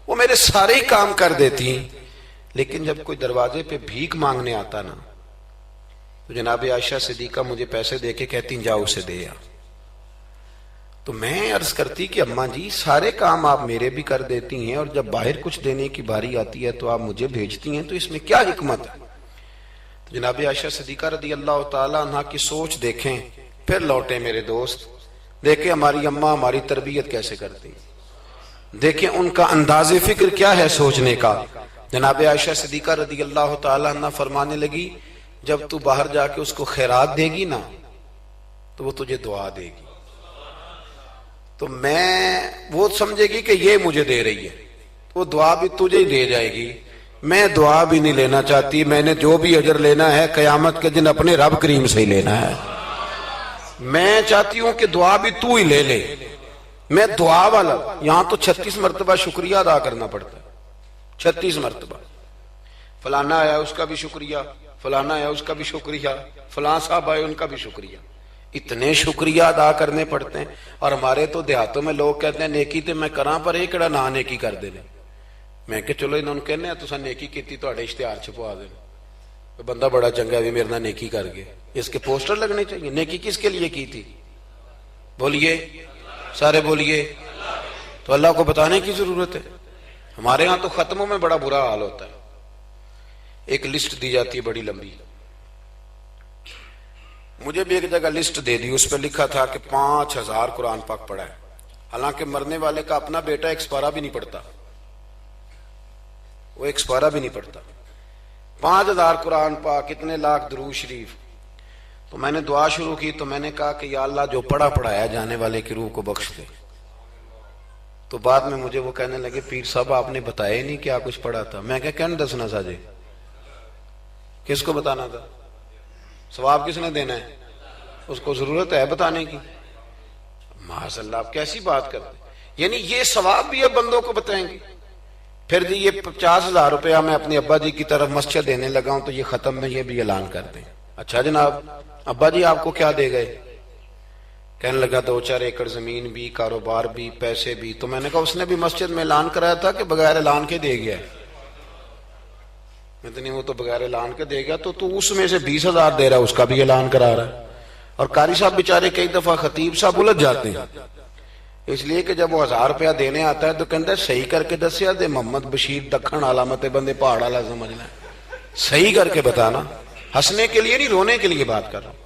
وہ میرے سارے ہی کام کر دیتی ہیں، لیکن جب کوئی دروازے پہ بھیک مانگنے آتا نا تو جناب عائشہ صدیقہ مجھے پیسے دے کے کہتی جاؤ اسے دے آ۔ تو میں عرض کرتی کہ اماں جی سارے کام آپ میرے بھی کر دیتی ہیں اور جب باہر کچھ دینے کی باری آتی ہے تو آپ مجھے بھیجتی ہیں، تو اس میں کیا حکمت ہے؟ تو جناب عائشہ صدیقہ رضی اللہ تعالیٰ عنہ کی سوچ دیکھیں، پھر لوٹیں میرے دوست، دیکھیں ہماری اماں ہماری تربیت کیسے کرتی، دیکھیں ان کا انداز فکر کیا ہے سوچنے کا۔ جناب عائشہ صدیقہ رضی اللہ تعالیٰ عنہ فرمانے لگی جب تو باہر جا کے اس کو خیرات دے گی نا تو وہ تجھے دعا دے گی، تو وہ سمجھے گی کہ یہ مجھے دے رہی ہے، وہ دعا بھی تجھے ہی دے جائے گی۔ میں دعا بھی نہیں لینا چاہتی، میں نے جو بھی اجر لینا ہے قیامت کے دن اپنے رب کریم سے ہی لینا ہے۔ میں چاہتی ہوں کہ دعا بھی تو ہی لے لے، میں دعا والا۔ یہاں تو 36 مرتبہ شکریہ ادا کرنا پڑتا ہے، 36 مرتبہ۔ فلانا آیا اس کا بھی شکریہ، فلانا آیا اس کا بھی شکریہ، فلاں صاحب آئے ان کا بھی شکریہ، اتنے شکریہ ادا کرنے پڑتے ہیں۔ اور ہمارے تو دیہاتوں میں لوگ کہتے ہیں نیکی تے میں کراں پر یہ کڑا نہ نیکی کر دے۔ میں کہ چلو انہوں نے کہنے ہیں تسا نیکی کیتی تو اڑے اشتہار چھپوا دے، بندہ بڑا چنگا بھی میرے نہ نیکی کر گئے، اس کے پوسٹر لگنے چاہیے۔ نیکی کس کے لیے کی تھی؟ بولیے سارے بولیے، تو اللہ کو بتانے کی ضرورت ہے۔ ہمارے ہاں تو ختموں میں بڑا برا حال ہوتا ہے، ایک لسٹ دی جاتی ہے بڑی لمبی، مجھے بھی ایک جگہ لسٹ دے دی، اس پہ لکھا تھا کہ 5000 قرآن پاک پڑھا ہے، حالانکہ مرنے والے کا اپنا بیٹا ایک سپارہ بھی نہیں پڑھتا، وہ ایک سپارہ بھی نہیں پڑھتا۔ 5000 قرآن پاک، اتنے لاکھ درود شریف۔ تو میں نے دعا شروع کی تو میں نے کہا کہ یا اللہ جو پڑھایا جانے والے کی روح کو بخش دے۔ تو بعد میں مجھے وہ کہنے لگے پیر صاحب آپ نے بتایا نہیں کیا کچھ پڑھا تھا۔ میں کہنے دسنا ساجے، کس کو بتانا تھا؟ ثواب کس نے دینا ہے؟ اس کو ضرورت ہے بتانے کی؟ معاذ اللہ، آپ کیسی بات کرتے ہیں؟ یعنی یہ ثواب بھی اب بندوں کو بتائیں گے؟ پھر جی یہ 50,000 روپیہ میں اپنے ابا جی کی طرف مسجد دینے لگا ہوں تو یہ ختم میں یہ بھی اعلان کر دیں۔ اچھا جناب ابا جی آپ کو کیا دے گئے؟ کہنے لگا 2-4 ایکڑ زمین بھی، کاروبار بھی، پیسے بھی۔ تو میں نے کہا اس نے بھی مسجد میں اعلان کرایا تھا کہ بغیر اعلان کے دے گیا ہے؟ اتنی وہ تو بغیر اعلان کے دے گیا، تو اس میں سے 20,000 دے رہا ہے، اس کا بھی اعلان کرا رہا ہے۔ اور قاری صاحب بیچارے کئی دفعہ خطیب صاحب الجھ جاتے ہیں، اس لیے کہ جب وہ 1000 روپیہ دینے آتا ہے تو کہتا ہے صحیح کر کے دسیا دے محمد بشیر دکھن علامت بندے پہاڑ والا سمجھنا ہے، صحیح کر کے بتانا، ہنسنے کے لیے نہیں رونے کے لیے بات کر رہا ہوں۔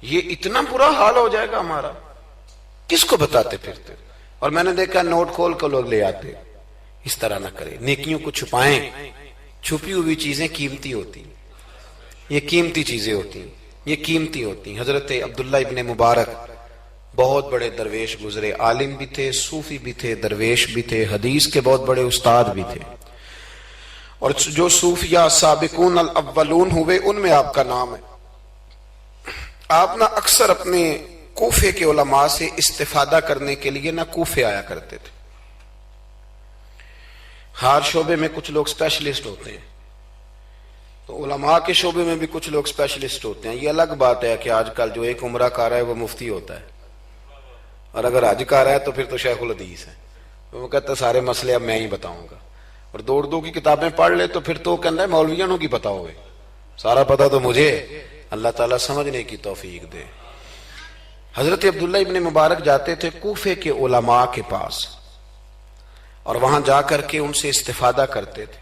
یہ اتنا برا حال ہو جائے گا ہمارا، کس کو بتاتے پھرتے؟ اور میں نے دیکھا نوٹ کھول کو لوگ لے آتے۔ اس طرح نہ کریں، نیکیوں کو چھپائیں، چھپی ہوئی چیزیں قیمتی ہوتی ہیں، یہ قیمتی چیزیں ہوتی ہیں، یہ قیمتی ہوتی ہیں۔ حضرت عبداللہ ابن مبارک بہت بڑے درویش گزرے، عالم بھی تھے، صوفی بھی تھے، درویش بھی تھے، حدیث کے بہت بڑے استاد بھی تھے، اور جو صوفیہ سابقون الاولون ہوئے ان میں آپ کا نام ہے۔ آپ نہ اکثر اپنے کوفے کے علماء سے استفادہ کرنے کے لیے نہ کوفے آیا کرتے تھے۔ ہر شعبے میں کچھ لوگ اسپیشلسٹ ہوتے ہیں، تو علماء کے شعبے میں بھی کچھ لوگ اسپیشلسٹ ہوتے ہیں۔ یہ الگ بات ہے کہ آج کل جو ایک عمرہ کر رہا ہے وہ مفتی ہوتا ہے، اور اگر حج کر رہا ہے تو پھر تو شیخ الحدیث ہے، وہ کہتا ہے سارے مسئلے اب میں ہی بتاؤں گا۔ اور دو اردو کی کتابیں پڑھ لے تو پھر تو کہتا ہے مولویوں کی پتہ ہوئے، سارا پتہ تو مجھے۔ اللہ تعالیٰ سمجھنے کی توفیق دے۔ حضرت عبداللہ ابن مبارک جاتے تھے کوفے کے علماء کے پاس، اور وہاں جا کر کے ان سے استفادہ کرتے تھے۔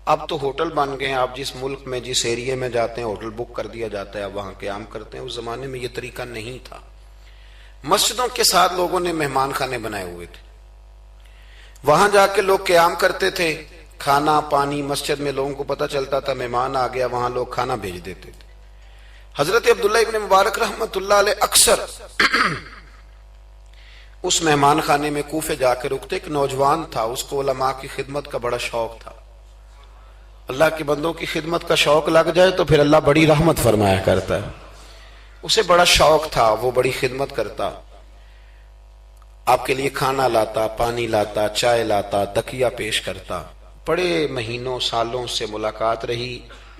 اب تو ہوٹل بن گئے ہیں، آپ جس ملک میں جس ایریے میں جاتے ہیں ہوٹل بک کر دیا جاتا ہے، اب وہاں قیام کرتے ہیں۔ اس زمانے میں یہ طریقہ نہیں تھا۔ مسجدوں کے ساتھ لوگوں نے مہمان خانے بنائے ہوئے تھے، وہاں جا کے لوگ قیام کرتے تھے، کھانا پانی مسجد میں لوگوں کو پتہ چلتا تھا، مہمان آ گیا وہاں لوگ کھانا بھیج دیتے تھے۔ حضرت عبداللہ ابن مبارک رحمت اللہ علیہ اکثر اس مہمان خانے میں کوفے جا کے رکتے۔ ایک نوجوان تھا، اس کو علماء کی خدمت کا بڑا شوق تھا۔ اللہ کے بندوں کی خدمت کا شوق لگ جائے تو پھر اللہ بڑی رحمت فرمایا کرتا ہے۔ اسے بڑا شوق تھا، وہ بڑی خدمت کرتا، آپ کے لیے کھانا لاتا، پانی لاتا، چائے لاتا، تکیہ پیش کرتا۔ بڑے مہینوں سالوں سے ملاقات رہی۔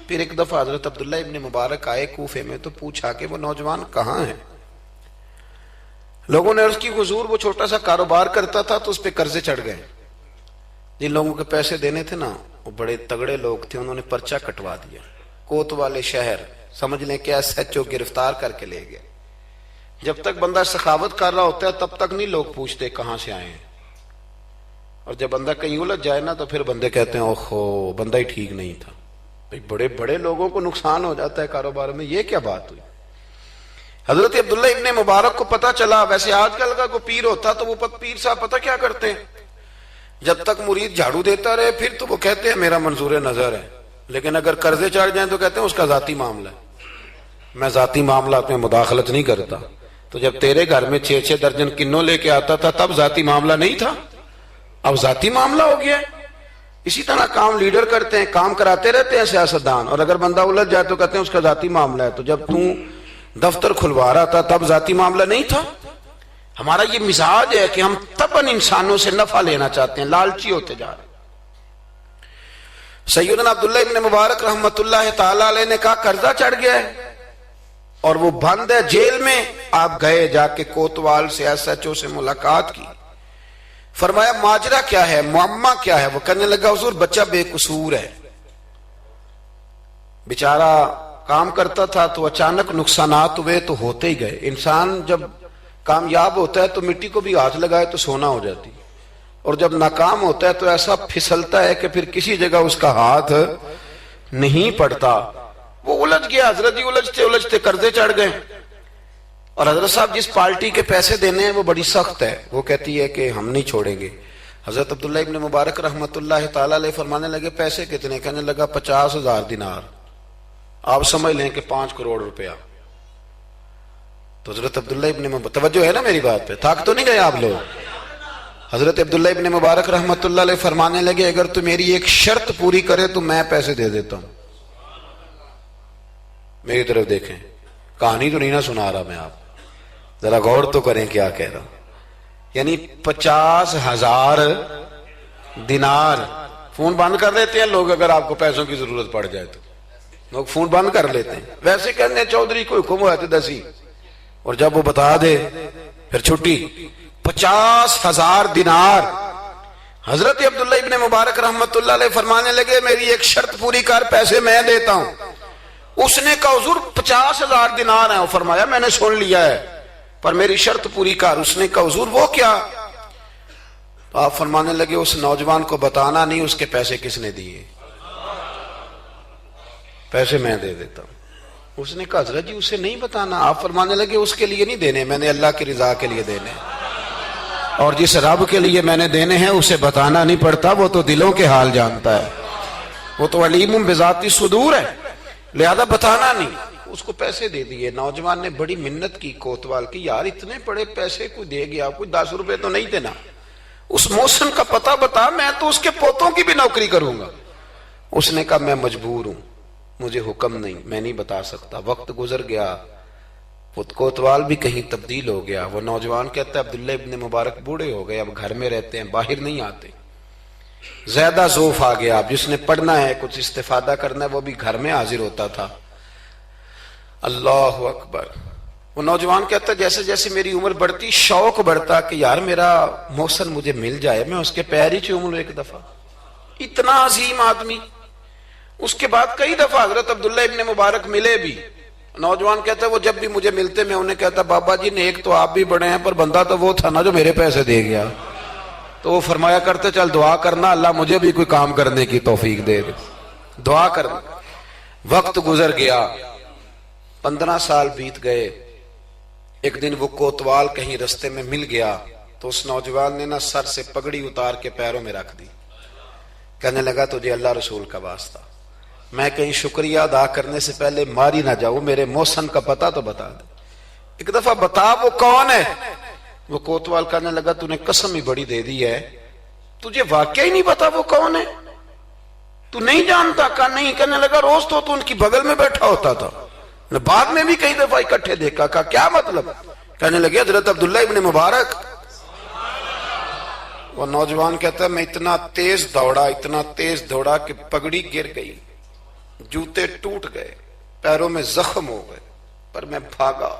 پھر ایک دفعہ حضرت عبداللہ ابن مبارک آئے کوفے میں تو پوچھا کہ وہ نوجوان کہاں ہیں؟ لوگوں نے عرض کی حضور وہ چھوٹا سا کاروبار کرتا تھا تو اس پہ قرضے چڑھ گئے، جن لوگوں کے پیسے دینے تھے نا وہ بڑے تگڑے لوگ تھے، انہوں نے پرچہ کٹوا دیا، کوتوالے شہر سمجھ لیں کہ ایس ایچ او گرفتار کر کے لے گئے۔ جب تک بندہ سخاوت کر رہا ہوتا ہے تب تک نہیں لوگ پوچھتے کہاں سے آئے ہیں، اور جب بندہ کہیں الجھ جائے نا تو پھر بندے کہتے ہیں اوہو بندہ ہی ٹھیک نہیں تھا۔ بڑے بڑے لوگوں کو نقصان ہو جاتا ہے کاروبار میں، یہ کیا بات ہوئی؟ حضرت عبداللہ ابن مبارک کو پتا چلا، ویسے آج کل کا کوئی پیر ہوتا تو وہ پیر صاحب پتہ کیا کرتے ہیں، جب تک مرید جھاڑو دیتا رہے پھر تو وہ کہتے ہیں میرا منظور نظر ہے، لیکن اگر قرضے چڑھ جائیں تو کہتے ہیں اس کا ذاتی معاملہ ہے، میں ذاتی معاملات میں مداخلت نہیں کرتا۔ تو جب تیرے گھر میں 6 درجن کنوں لے کے آتا تھا تب ذاتی معاملہ نہیں تھا، اب ذاتی معاملہ ہو گیا ہے۔ اسی طرح کام لیڈر کرتے ہیں، کام کراتے رہتے ہیں سیاستدان، اور اگر بندہ الجھ جائے تو کہتے ہیں اس کا ذاتی معاملہ ہے۔ تو جب دفتر کھلوا رہا تھا تب ذاتی معاملہ نہیں تھا۔ ہمارا یہ مزاج ہے کہ ہم طبعاً انسانوں سے نفع لینا چاہتے ہیں، لالچی ہوتے جا رہے ہیں۔ سیدنا عبداللہ ابن مبارک رحمت اللہ تعالی علیہ نے کہا قرضہ چڑھ گیا ہے اور وہ بند ہے جیل میں۔ آپ گئے، جا کے کوتوال سے ایس ایچ او سے ملاقات کی، فرمایا ماجرا کیا ہے، معمہ کیا ہے؟ وہ کہنے لگا حضور بچہ بے قصور ہے، بیچارہ کام کرتا تھا تو اچانک نقصانات ہوئے تو ہوتے ہی گئے۔ انسان جب کامیاب ہوتا ہے تو مٹی کو بھی ہاتھ لگائے تو سونا ہو جاتی، اور جب ناکام ہوتا ہے تو ایسا پھسلتا ہے کہ پھر کسی جگہ اس کا ہاتھ نہیں پڑتا۔ وہ الجھ گیا، حضرت جی الجھتے الجھتے قرضے چڑھ گئے، اور حضرت صاحب جس پارٹی کے پیسے دینے ہیں وہ بڑی سخت ہے، وہ کہتی ہے کہ ہم نہیں چھوڑیں گے۔ حضرت عبداللہ ابن مبارک رحمت اللہ تعالی علیہ فرمانے لگے پیسے کتنے؟ کہنے لگا 50,000 دینار، آپ سمجھ لیں کہ 5 کروڑ روپیہ۔ تو حضرت عبداللہ ابن مبارک، توجہ ہے نا میری بات پہ، تھک تو نہیں گئے آپ لوگ؟ حضرت عبداللہ ابن مبارک رحمت اللہ علیہ فرمانے لگے اگر تو میری ایک شرط پوری کرے تو میں پیسے دے دیتا ہوں۔ میری طرف دیکھیں، کہانی تو نہیں نہ سنا رہا میں، آپ ذرا غور تو کریں کیا کہہ رہا ہوں۔ یعنی 50,000 دینار۔ فون بند کر لیتے ہیں لوگ اگر آپ کو پیسوں کی ضرورت پڑ جائے تو، لوگ فون بند کر لیتے ہیں۔ ویسے کہتے ہیں چودھری کو حکم ہوا تو دسی، اور جب وہ بتا دے پھر چھٹی۔ 50,000 دینار۔ حضرت عبداللہ ابن مبارک رحمت اللہ علیہ فرمانے لگے میری ایک شرط پوری کر، پیسے میں دیتا ہوں۔ اس نے کہا حضور 50,000 دینار ہیں، فرمایا میں نے سن لیا ہے پر میری شرط پوری کر۔ اس نے کہا حضور وہ کیا؟ تو آپ فرمانے لگے اس نوجوان کو بتانا نہیں اس کے پیسے کس نے دیے، پیسے میں دے دیتا ہوں۔ اس نے کہا حضرت جی اسے نہیں بتانا۔ آپ فرمانے لگے اس کے لیے نہیں دینے، میں نے اللہ کی رضا کے لیے دینے، اور جس رب کے لیے میں نے دینے ہیں اسے بتانا نہیں پڑتا، وہ تو دلوں کے حال جانتا ہے، وہ تو علیم بذات الصدور ہے، لہذا بتانا نہیں۔ اس کو پیسے دے دیے۔ نوجوان نے بڑی منت کی کوتوال کی، یار اتنے بڑے پیسے کوئی دے گیا، کوئی 10 روپے تو نہیں دینا، اس محسن کا پتہ بتا، میں تو اس کے پوتوں کی بھی نوکری کروں گا۔ اس نے کہا میں مجبور ہوں، مجھے حکم نہیں، میں نہیں بتا سکتا۔ وقت گزر گیا، کوتوال بھی کہیں تبدیل ہو گیا۔ وہ نوجوان کہتا ہے عبداللہ ابن مبارک بوڑھے ہو گئے، اب گھر میں رہتے ہیں، باہر نہیں آتے، زیادہ ذوف آ گیا، اب جس نے پڑھنا ہے کچھ استفادہ کرنا ہے وہ بھی گھر میں حاضر ہوتا تھا۔ اللہ اکبر۔ وہ نوجوان کہتا ہے جیسے جیسے میری عمر بڑھتی شوق بڑھتا کہ یار میرا محسن مجھے مل جائے، میں اس کے پیر ہی چوم لوں ایک دفعہ۔ اتنا عظیم آدمی۔ اس کے بعد کئی دفعہ حضرت عبداللہ ابن مبارک ملے بھی۔ نوجوان کہتا ہے وہ جب بھی مجھے ملتے میں انہیں کہتا بابا جی نیک تو آپ بھی بڑے ہیں پر بندہ تو وہ تھا نا جو میرے پیسے دے گیا۔ تو وہ فرمایا کرتے چل دعا کرنا اللہ مجھے بھی کوئی کام کرنے کی توفیق دے، دعا کرنا۔ وقت گزر گیا، 15 سال بیت گئے۔ ایک دن وہ کوتوال کہیں رستے میں مل گیا تو اس نوجوان نے نا سر سے پگڑی اتار کے پیروں میں رکھ دی، کہنے لگا تجھے اللہ رسول کا واسطہ، میں کہیں شکریہ ادا کرنے سے پہلے ماری نہ جاؤں، میرے محسن کا پتہ تو بتا دے، ایک دفعہ بتا وہ کون ہے۔ وہ کوتوال کہنے لگا تو نے قسم ہی بڑی دے دی ہے، تجھے واقعی نہیں پتا وہ کون ہے، تو نہیں جانتا؟ کہا نہیں۔ کہنے لگا روز تو ان کی بغل میں بیٹھا ہوتا تھا، بعد میں بھی کئی دفعہ اکٹھے دیکھا۔ کہا کیا مطلب؟ کہنے لگے حضرت عبداللہ ابن مبارک۔ وہ نوجوان کہتا ہے میں اتنا تیز دوڑا کہ پگڑی گر گئی، جوتے ٹوٹ گئے، پیروں میں زخم ہو گئے، پر میں بھاگا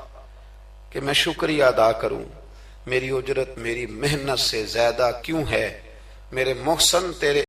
کہ میں شکریہ ادا کروں، میری اجرت میری محنت سے زیادہ کیوں ہے، میرے محسن تیرے